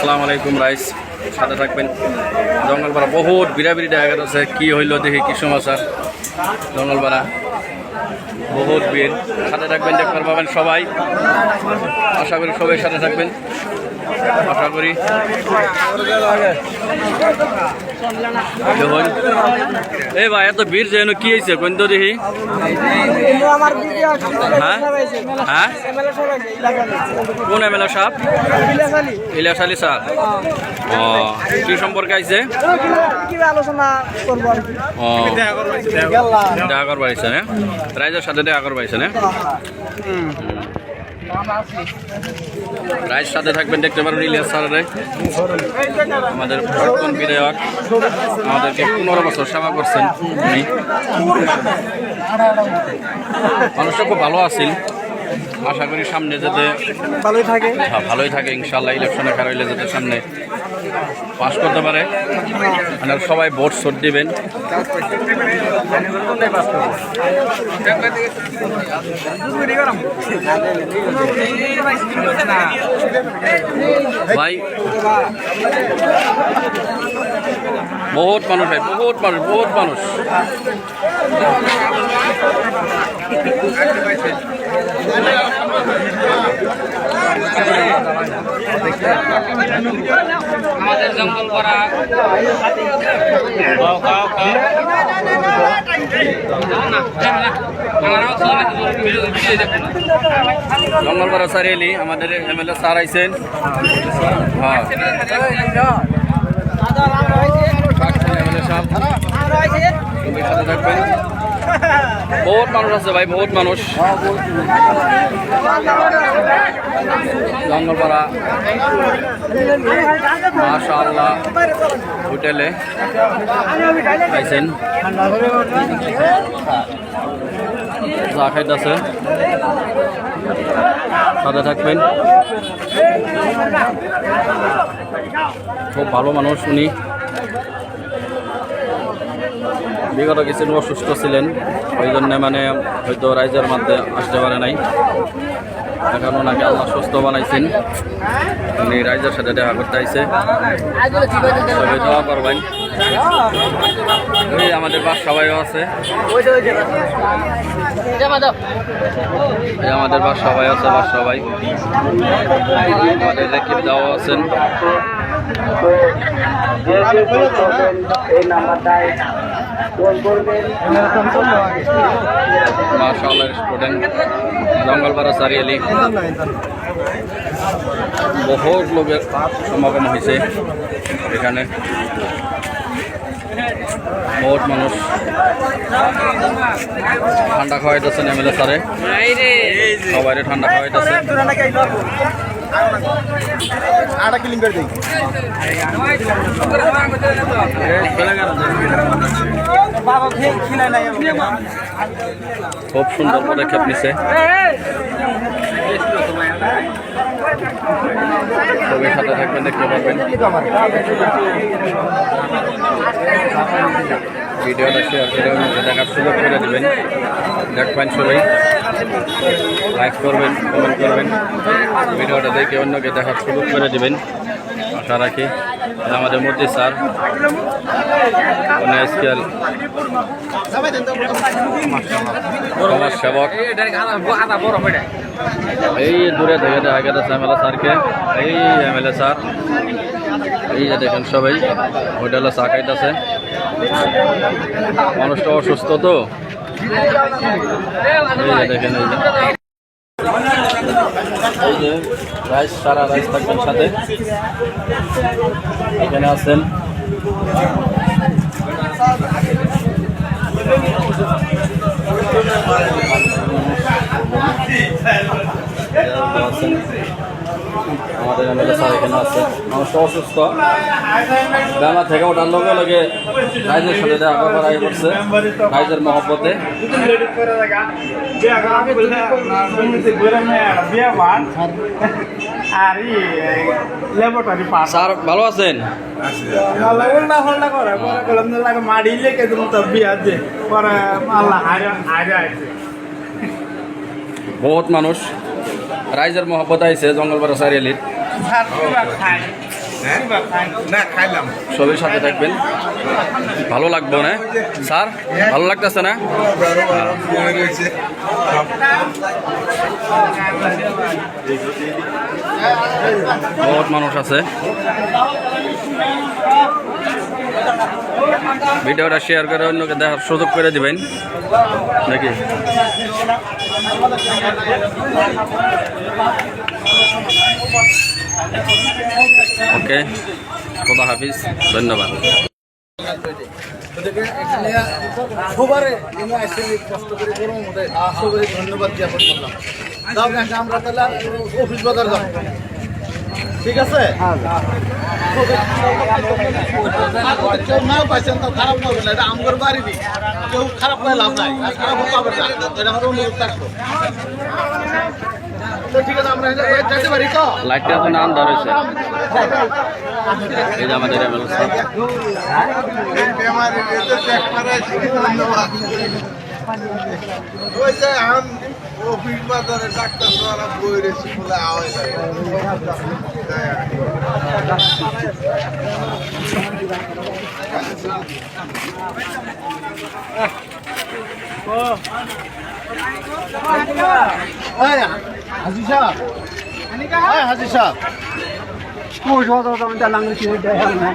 আসসালামু আলাইকুম রাইস সাথে থাকবেন জঙ্গলপাড়া বহুত বিরাবিরি জায়গা আছে কি হইলো দেখি কি সমাচার জঙ্গলপাড়া বহুত ভিড় সাথে থাকবেন দেখতে পাবেন সবাই আশা করি সবাই সাথে থাকবেন আশা করি এই ভাই এত ভিড় যেন কি হয়েছে কোন তো দেখি হ্যাঁ হ্যাঁ কোন এমএলএ সাহেব ইলিয়াস আলী স্যার ও কি সম্পর্কে আইছে ও দেখা করবার আইছে না রাইজের সাথে দেখা করবার আইছে না রাইজ সাথে থাকবেন দেখতে পারেন ইলিয়াস স্যারের আমাদের প্রাক্তন বিধায়ক আমাদেরকে 15 বছর সেবা করছেন উনি মানুষটা খুব ভালো আছিল আশা করি সামনে যাতে ভালোই থাকে ইনশাল্লাহ ইলেকশনে খারাইলে যাতে সামনে পাস করতে পারে আপনারা সবাই ভোট দিবেন ভাই বহুত মানুষ ভাই বহুত মানুষ আমাদের জঙ্গল করা জঙ্গলপাড়া সারিয়ালি আমাদের এমএলএ স্যার আইছেন হ্যাঁ এমএলএ সাহেব সাথে থাকবেন বহুত মানুষ আছে ভাই বহুত মানুষ জঙ্গলপাড়া মাশাআল্লাহ হোটেলে আইছেন চা খাইতেছে সাথে থাকবেন খুব ভালো মানুষ উনি বিগত কিছুদিন অসুস্থ ছিলেন ওই জন্য মানে হয়তো রাইজের মধ্যে আসতে পারে নাই এখন ওনাকে আল্লাহ সুস্থ বানাইছেন উনি রাইজের সাথে দেখা করতে আইছে সবাই দোয়া করবেন ওই আমাদের বাস সবাইও আছে আমাদের বাস সবাই আছে বাস সবাই আমাদের রেকিব দাও আছেন মাশাআল্লাহ স্টুডেন্ট জঙ্গলপাড়া সারিয়ালি বহুত লোকের সমাগম হয়েছে এখানে বহুত মানুষ ঠান্ডা খাওয়াইতেছেন এমএলএ স্যারে সবাই ঠান্ডা খাওয়াইতেছে খুব সুন্দর পদক্ষেপ নিছে সবাই সাথে থাকবেন দেখতে পাবেন ভিডিওটা শেয়ার করে দেখার সুযোগ করে দেবেন দেখবেন সবাই লাইক করবেন কমেন্ট করবেন ভিডিওটা দেখে অন্যকে দেখার সুযোগ করে দেবেন আশা রাখি আমাদের মধ্যে স্যার এসকেল সমাজ সেবক এই দূরে থেকে দেখা গেছে এমএলএ স্যারকে এই এমএলএ স্যার এই যে দেখেন সবাই হোটেলে চা খাইতেছে মানুষটা অসুস্থ তো এই যে দেখেন এই যে রাইস সারা রাইস থাকবেন সাথে এখানে আছেন আমাদের এমএলএ স্যার এখানে আছে মানুষ অসুস্থ বেলা থেকে ওঠার লগে লগে রাইজের সাথে দেখা করবার আগে করছে রাইজের মহব্বতে স্যার ভালো আছেন বহুত মানুষ রাইজের মহব্বত আইছে জঙ্গলপাড়া চারিআলির না খাইলাম সবাই সাথে থাকবেন, ভালো লাগবে না স্যার? ভালো লাগতেছে না? বহুত মানুষ আছে। ভিডিওটা শেয়ার করে অন্যকে দেখার সুযোগ করে দিবেন নাকি? ওকে, খোদা হাফিজ, ধন্যবাদ। সবারে কষ্ট করে গরম মধ্যে সবাই ধন্যবাদ জ্ঞাপন করলাম। আমরা তাহলে অফিস বাজার যাব, ঠিক আছে? কেউ না পাইছেন তো খারাপ হবে না, এটা আমার বাড়ি দিই, কেউ খারাপ করে লাভ নাই, খারাপ পাবে না, এটা আমার অনুরোধ থাকতো। তো ঠিক আছে, আমরা যেতে পারি তো? লাইটটা তো নাম ধরেছে, এই যে আমাদের এমএলএ স্যার। ওই যে আম অফিস বাজারে ডাক্তার দ্বারা বই রেছি বলে আওয়াজ হাজি সাহেব, হাজি সাহেব Ôi, rồi, rồi, rồi, đang làm cái chuyện đấy hả?